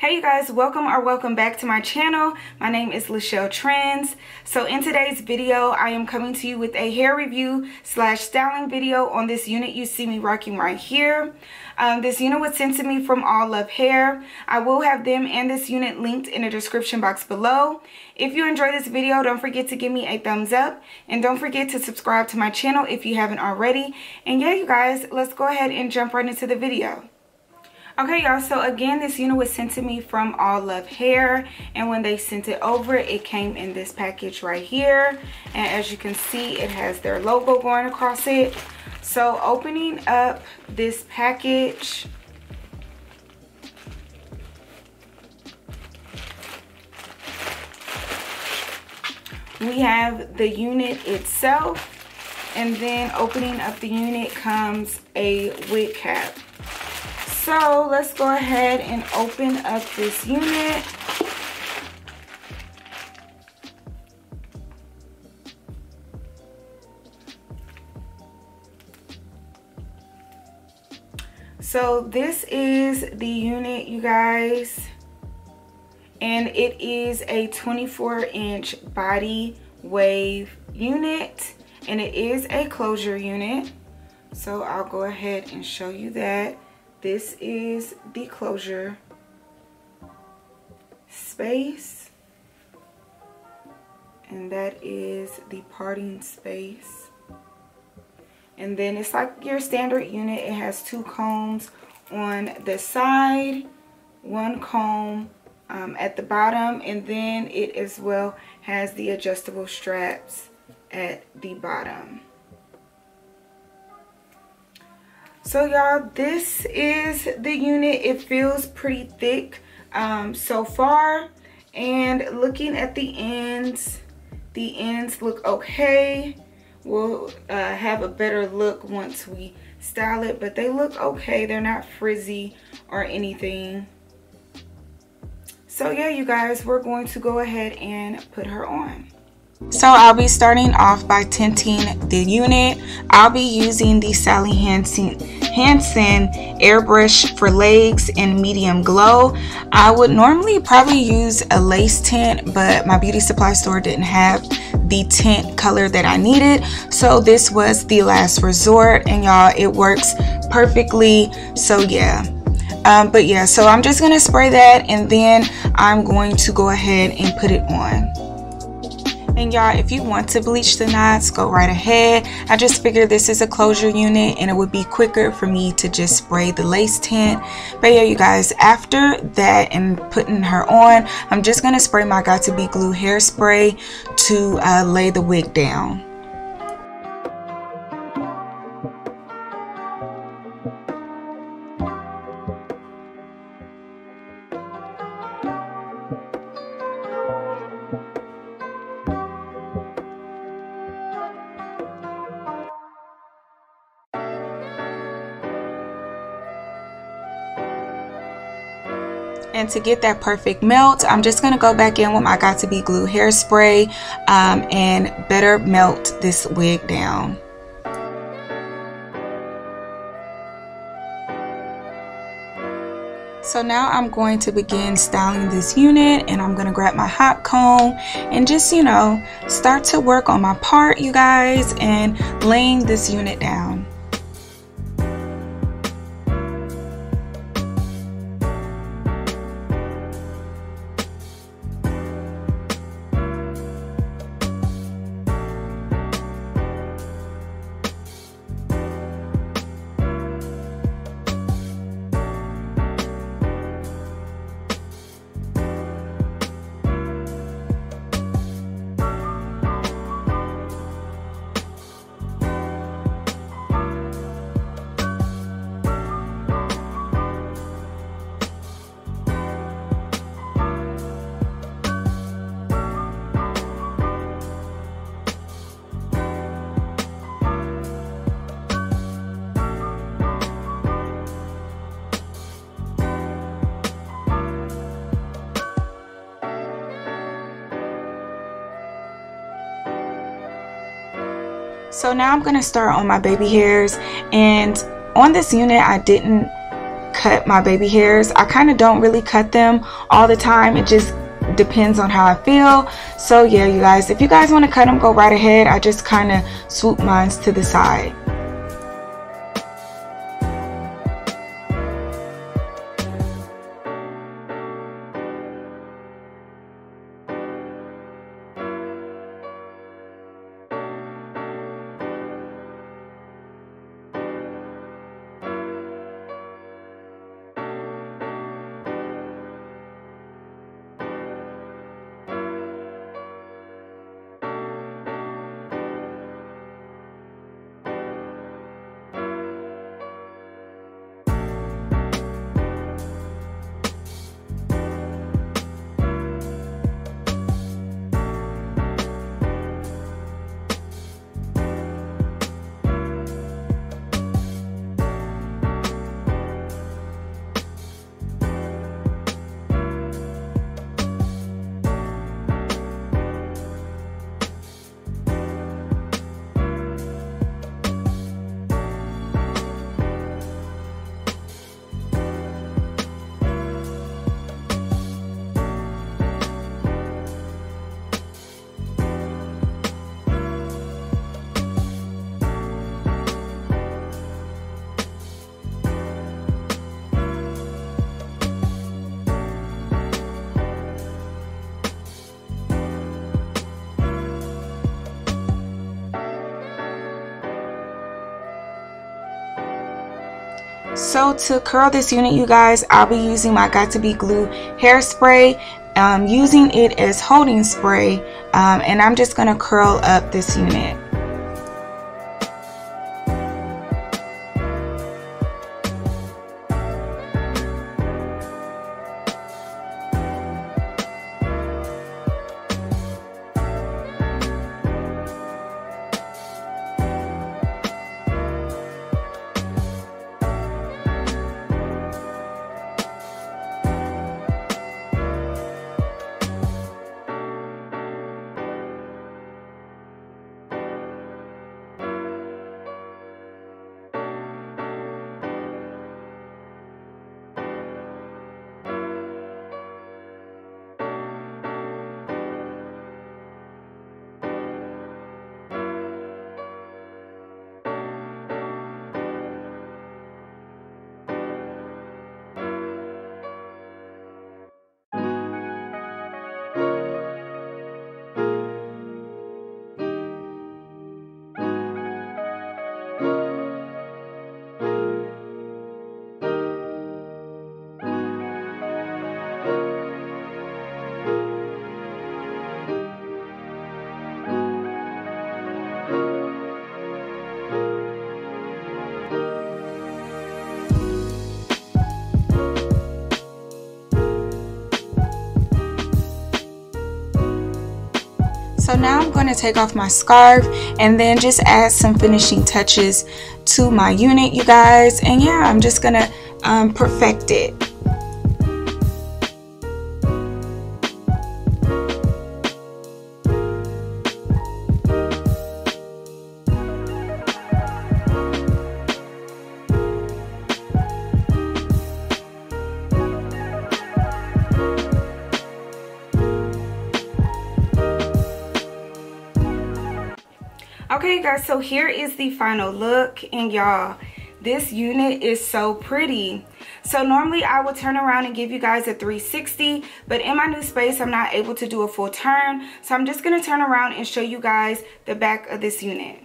Hey you guys, welcome back to my channel. My name is lachelletrends. So in today's video, I am coming to you with a hair review / styling video on this unit you see me rocking right here. This unit was sent to me from Allove Hair. I will have them and this unit linked in the description box below. If you enjoyed this video, don't forget to give me a thumbs up and don't forget to subscribe to my channel if you haven't already. And yeah, you guys, let's go ahead and jump right into the video. Okay, y'all, so again, this unit was sent to me from Allove Hair, and when they sent it over, it came in this package right here. And as you can see, it has their logo going across it. So opening up this package, we have the unit itself, and then opening up the unit comes a wig cap. So let's go ahead and open up this unit. So this is the unit, you guys, and it is a 24-inch body wave unit, and it is a closure unit. So I'll go ahead and show you that. This is the closure space, and that is the parting space. And then it's like your standard unit. It has two combs on the side, one comb at the bottom, and then it as well has the adjustable straps at the bottom. So y'all, this is the unit. It feels pretty thick so far, and looking at the ends look okay. We'll have a better look once we style it, but they look okay. They're not frizzy or anything. So yeah, you guys, we're going to go ahead and put her on. So I'll be starting off by tinting the unit. I'll be using the Sally Hansen airbrush for legs in medium glow. I would normally probably use a lace tint, but my beauty supply store didn't have the tint color that I needed, so this was the last resort, and y'all, it works perfectly. So yeah, but yeah, so I'm just gonna spray that, and then I'm going to go ahead and put it on. And y'all, if you want to bleach the knots, go right ahead. I just figured this is a closure unit and it would be quicker for me to just spray the lace tint. But yeah, you guys, after that and putting her on, I'm just going to spray my Got To Be Glue hairspray to lay the wig down. And to get that perfect melt, I'm just going to go back in with my Got To Be Glue hairspray and better melt this wig down. So now I'm going to begin styling this unit, and I'm going to grab my hot comb and just, you know, start to work on my part, you guys, and laying this unit down. So now I'm going to start on my baby hairs, and on this unit I didn't cut my baby hairs. I kind of don't really cut them all the time. It just depends on how I feel. So yeah, you guys, if you guys want to cut them, go right ahead. I just kind of swoop mine to the side. So to curl this unit, you guys, I'll be using my Got To Be Glue hairspray, using it as holding spray, and I'm just going to curl up this unit. So now I'm going to take off my scarf and then just add some finishing touches to my unit, you guys. And yeah, I'm just going to perfect it. Okay guys, so here is the final look, and y'all, this unit is so pretty. So normally I would turn around and give you guys a 360, but in my new space I'm not able to do a full turn, so I'm just going to turn around and show you guys the back of this unit.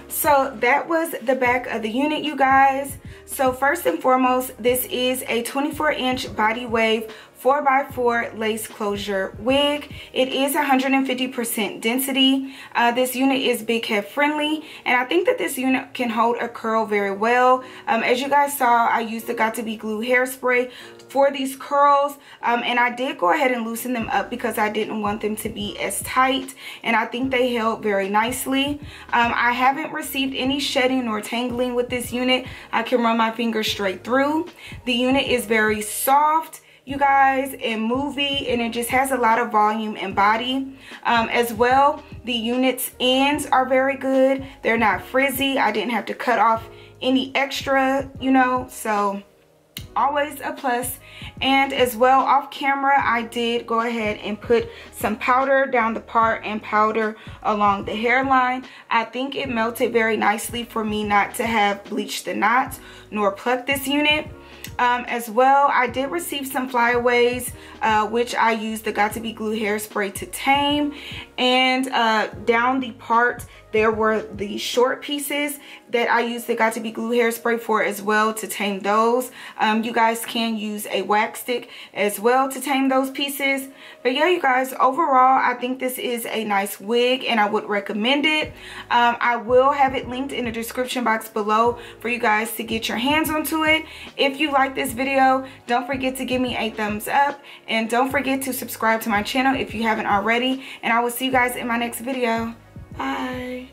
So that was the back of the unit, you guys. So first and foremost, this is a 24-inch body wave 4x4 lace closure wig. It is 150% density. This unit is big head friendly, and I think that this unit can hold a curl very well. As you guys saw, I used the Got To Be Glue hairspray for these curls, and I did go ahead and loosen them up because I didn't want them to be as tight, and I think they held very nicely. I haven't received any shedding or tangling with this unit. I can run my fingers straight through. The unit is very soft. you guys, and movie, and it just has a lot of volume and body. As well, the unit's ends are very good. They're not frizzy. I didn't have to cut off any extra, you know, so always a plus. And as well, off camera, I did go ahead and put some powder down the part and powder along the hairline. I think it melted very nicely for me not to have bleached the knots nor plucked this unit. As well, I did receive some flyaways, which I used the Got To Be Glue hairspray to tame. And down the part, there were the short pieces that I used the Got To Be Glue hairspray for as well to tame those. You guys can use a wax stick as well to tame those pieces. But yeah, you guys, overall, I think this is a nice wig and I would recommend it. I will have it linked in the description box below for you guys to get your hands onto it. If you like this video, don't forget to give me a thumbs up and don't forget to subscribe to my channel if you haven't already, and I will see you guys in my next video. Bye.